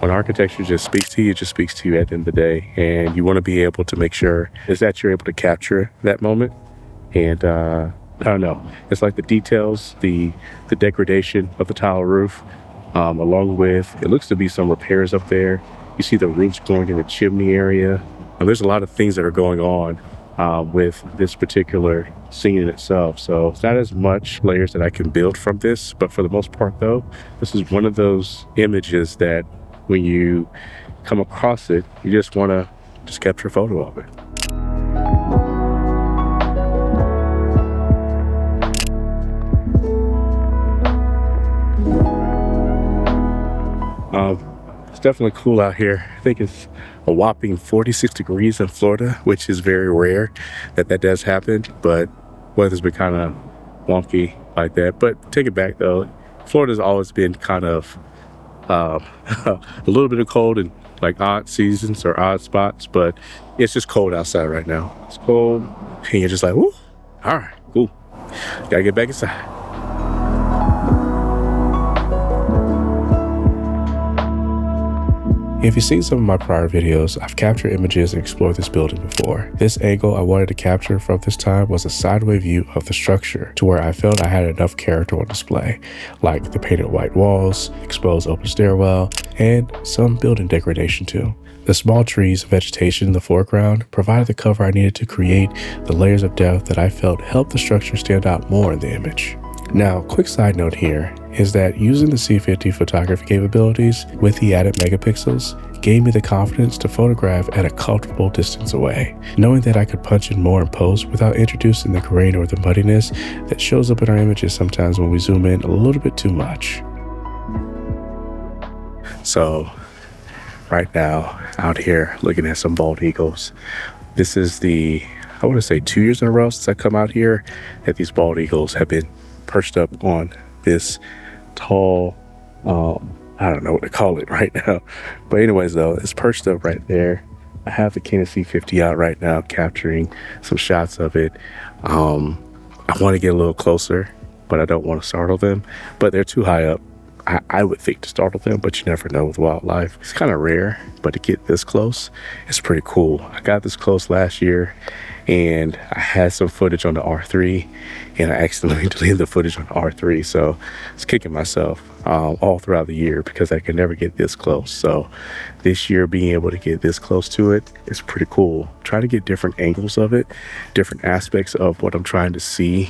When architecture just speaks to you, it just speaks to you at the end of the day. And you want to be able to make sure is that you're able to capture that moment. And I don't know, it's like the details, the degradation of the tile roof, along with, it looks to be some repairs up there. You see the roofs going in the chimney area. And there's a lot of things that are going on with this particular scene in itself. So it's not as much layers that I can build from this, but for the most part though, this is one of those images that when you come across it, you just want to just capture a photo of it. It's definitely cool out here. I think it's a whopping 46 degrees in Florida, which is very rare that does happen, but weather's been kind of wonky like that. But take it back though, Florida's always been kind of a little bit of cold and like odd seasons or odd spots, but it's just cold outside right now. It's cold and you're just like, whoo, all right, cool. Gotta get back inside. If you've seen some of my prior videos, I've captured images and explored this building before. This angle I wanted to capture from this time was a sideways view of the structure to where I felt I had enough character on display, like the painted white walls, exposed open stairwell, and some building degradation too. The small trees and vegetation in the foreground provided the cover I needed to create the layers of depth that I felt helped the structure stand out more in the image. Now, quick side note here is that using the C50 photography capabilities with the added megapixels gave me the confidence to photograph at a comfortable distance away, knowing that I could punch in more in post without introducing the grain or the muddiness that shows up in our images sometimes when we zoom in a little bit too much. So right now out here looking at some bald eagles. This is I want to say 2 years in a row since I come out here that these bald eagles have been perched up on this tall, I don't know what to call it right now. But anyways though, it's perched up right there. I have the Canon C50 out right now capturing some shots of it. I want to get a little closer, but I don't want to startle them. But they're too high up, I would think, to startle them, but you never know with wildlife. It's kind of rare, but to get this close, it's pretty cool. I got this close last year and I had some footage on the R3 and I accidentally deleted the footage on the R3. So it's kicking myself all throughout the year because I could never get this close. So this year being able to get this close to it is pretty cool. Try to get different angles of it, different aspects of what I'm trying to see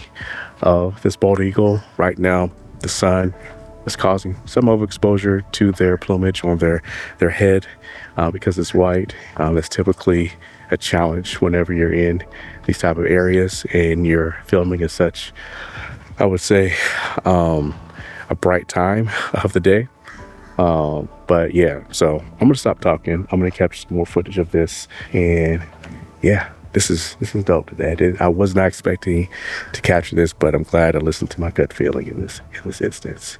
of this bald eagle. Right now, the sun is causing some overexposure to their plumage on their head because it's white. That's typically a challenge whenever you're in these type of areas and you're filming at such, I would say, a bright time of the day. But yeah, so I'm gonna stop talking. I'm gonna capture some more footage of this, and yeah, this is dope today. I was not expecting to capture this, but I'm glad I listened to my gut feeling in this instance.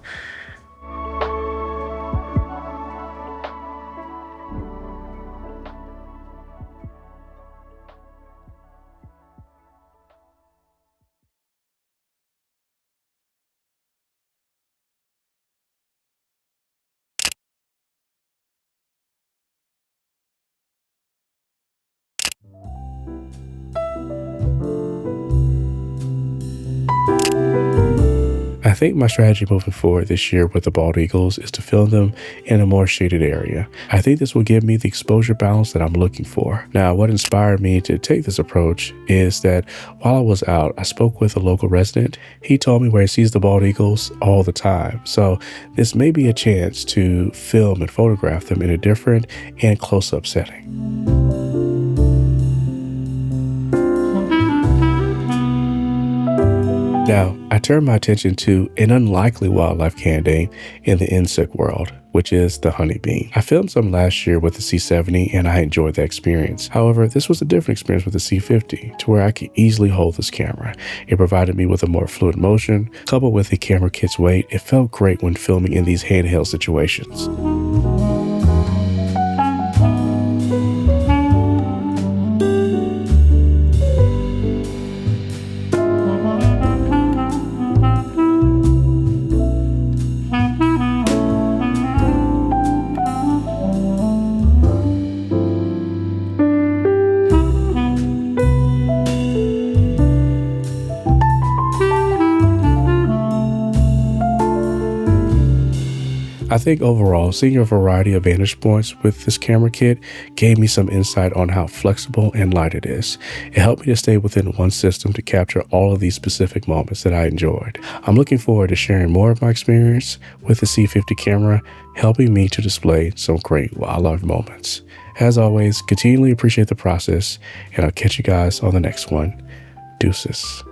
I think my strategy moving forward this year with the bald eagles is to film them in a more shaded area. I think this will give me the exposure balance that I'm looking for. Now, what inspired me to take this approach is that while I was out, I spoke with a local resident. He told me where he sees the bald eagles all the time. So this may be a chance to film and photograph them in a different and close-up setting. Now, I turned my attention to an unlikely wildlife candidate in the insect world, which is the honeybee. I filmed some last year with the C70 and I enjoyed the experience. However, this was a different experience with the C50 to where I could easily hold this camera. It provided me with a more fluid motion. Coupled with the camera kit's weight, it felt great when filming in these handheld situations. I think overall, seeing a variety of vantage points with this camera kit gave me some insight on how flexible and light it is. It helped me to stay within one system to capture all of these specific moments that I enjoyed. I'm looking forward to sharing more of my experience with the C50 camera, helping me to display some great wildlife moments. As always, continually appreciate the process, and I'll catch you guys on the next one. Deuces.